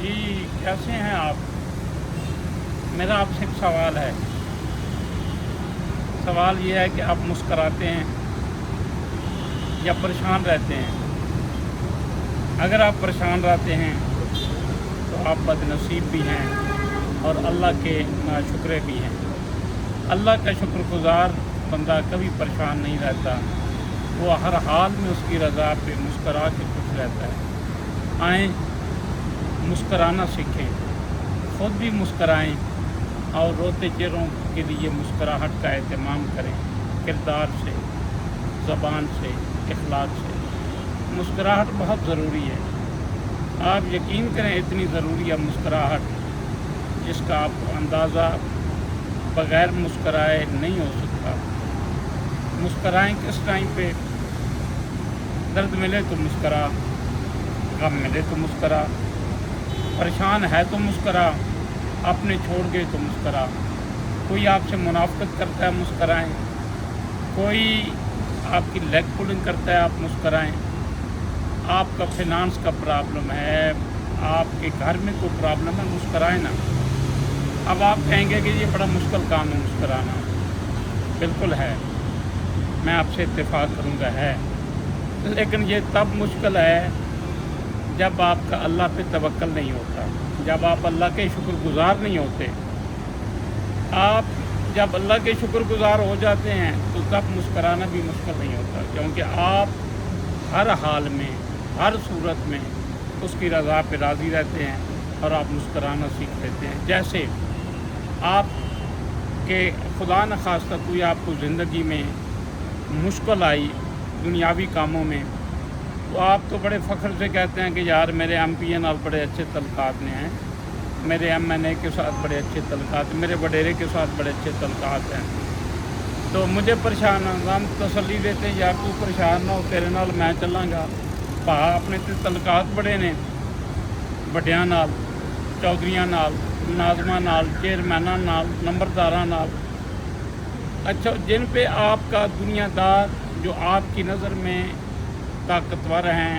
जी, कैसे हैं आप? मेरा आपसे एक सवाल है। सवाल ये है कि आप मुस्कराते हैं या परेशान रहते हैं? अगर आप परेशान रहते हैं तो आप बदनसीब भी हैं और अल्लाह के नाशुक्रे भी हैं। अल्लाह का शुक्रगुजार बंदा कभी परेशान नहीं रहता, वो हर हाल में उसकी रज़ा पे मुस्करा के खुश रहता है। आएँ मुस्कराना सीखें, ख़ुद भी मुस्कराएं और रोते चेहरों के लिए मुस्कराहट का एहतमाम करें। किरदार से, ज़बान से, इखलाक से मुस्कराहट बहुत ज़रूरी है। आप यकीन करें इतनी ज़रूरी है मुस्कराहट जिसका आपको अंदाज़ा बग़ैर मुस्कराए नहीं हो सकता। मुस्कराएं किस टाइम पे? दर्द मिले तो मुस्करा, गम मिले तो मुस्करा, परेशान है तो मुस्करा, अपने छोड़ गए तो मुस्करा, कोई आपसे मुनाफ़िक़त करता है मुस्कराएं, कोई आपकी लेग पुलिंग करता है आप मुस्कराएं, आपका फिनांस का प्रॉब्लम है, आपके घर में कोई प्रॉब्लम है, मुस्कराएं ना। अब आप कहेंगे कि ये बड़ा मुश्किल काम है मुस्कराना। बिल्कुल है, मैं आपसे इत्तेफाक करूँगा है, लेकिन ये तब मुश्किल है जब आपका अल्लाह पे तवक्कल नहीं होता, जब आप अल्लाह के शुक्रगुज़ार नहीं होते। आप जब अल्लाह के शुक्रगुज़ार हो जाते हैं तो तब मुस्कराना भी मुश्किल नहीं होता, क्योंकि आप हर हाल में, हर सूरत में उसकी रज़ा पे राज़ी रहते हैं और आप मुस्कराना सीख लेते हैं। जैसे आप के खुदा न खास्ता कोई आपको ज़िंदगी में मुश्किल आई दुनियावी कामों में, तो आप तो बड़े फ़ख्र से कहते हैं कि यार मेरे MPA नाल बड़े अच्छे तल्क़ात ने हैं, मेरे MNA के साथ बड़े अच्छे तल्क़ात, मेरे वडेरे के साथ बड़े अच्छे तल्क़ात हैं, तो मुझे परेशान हम तसल्ली देते हैं यार तू परेशान ना हो, तेरे नाल मैं चलांगा। भा अपने ते तल्क़ात बड़े ने वड्डियां नाल, चौधरियां नाल, मुलाज़मां नाल, चेयरमैनां नाल, नंबरदारां नाल। अच्छा, जिन पे आपका दुनियादार जो आपकी नज़र में ताकतवर हैं,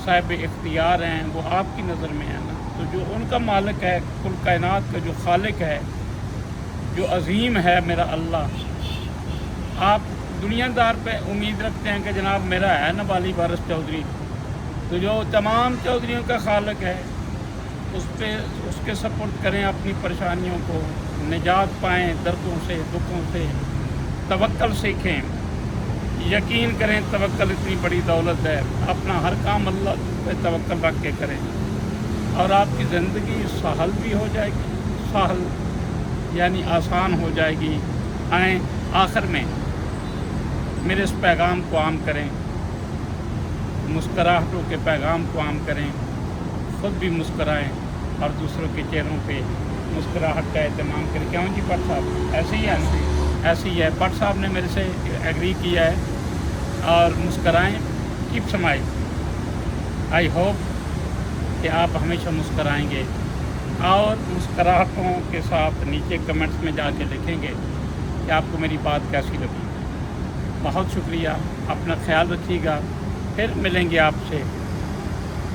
साहिब इख्तियार हैं, वो आपकी नज़र में है ना, तो जो उनका मालिक है, कुल कायनात का जो खालिक है, जो अज़ीम है मेरा अल्लाह, आप दुनियादार पे उम्मीद रखते हैं कि जनाब मेरा है ना वाली वारिस चौधरी, तो जो तमाम चौधरियों का खालिक है उस पे उसके सपुर्द करें अपनी परेशानियों को, निजात पाएँ दर्दों से, दुखों से, तवक्कल सीखें। यकीन करें तवक्कल इतनी बड़ी दौलत है, अपना हर काम अल्लाह पे तवक्कल रख के करें और आपकी ज़िंदगी सहल भी हो जाएगी, सहल यानी आसान हो जाएगी। आएँ आखिर में मेरे इस पैगाम को आम करें, मुस्कराहटों के पैगाम को आम करें, ख़ुद भी मुस्कराएं और दूसरों के चेहरों पे मुस्कराहट का एहतमाम करें। क्यों जी भट्ट साहब, ऐसे ही है ना? ऐसे ही है। भट्ट साहब ने मेरे से एग्री किया है और मुस्कराएं, कीप स्माइल। आई होप कि आप हमेशा मुस्कराएंगे और मुस्कराहटों के साथ नीचे कमेंट्स में जाके लिखेंगे कि आपको मेरी बात कैसी लगी। बहुत शुक्रिया, अपना ख्याल रखिएगा, फिर मिलेंगे आपसे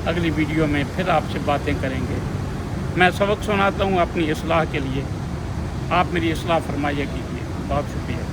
अगली वीडियो में, फिर आपसे बातें करेंगे। मैं सबक सुनाता हूँ अपनी इस्लाह के लिए, आप मेरी इस्लाह फरमाइए कीजिए। बहुत शुक्रिया।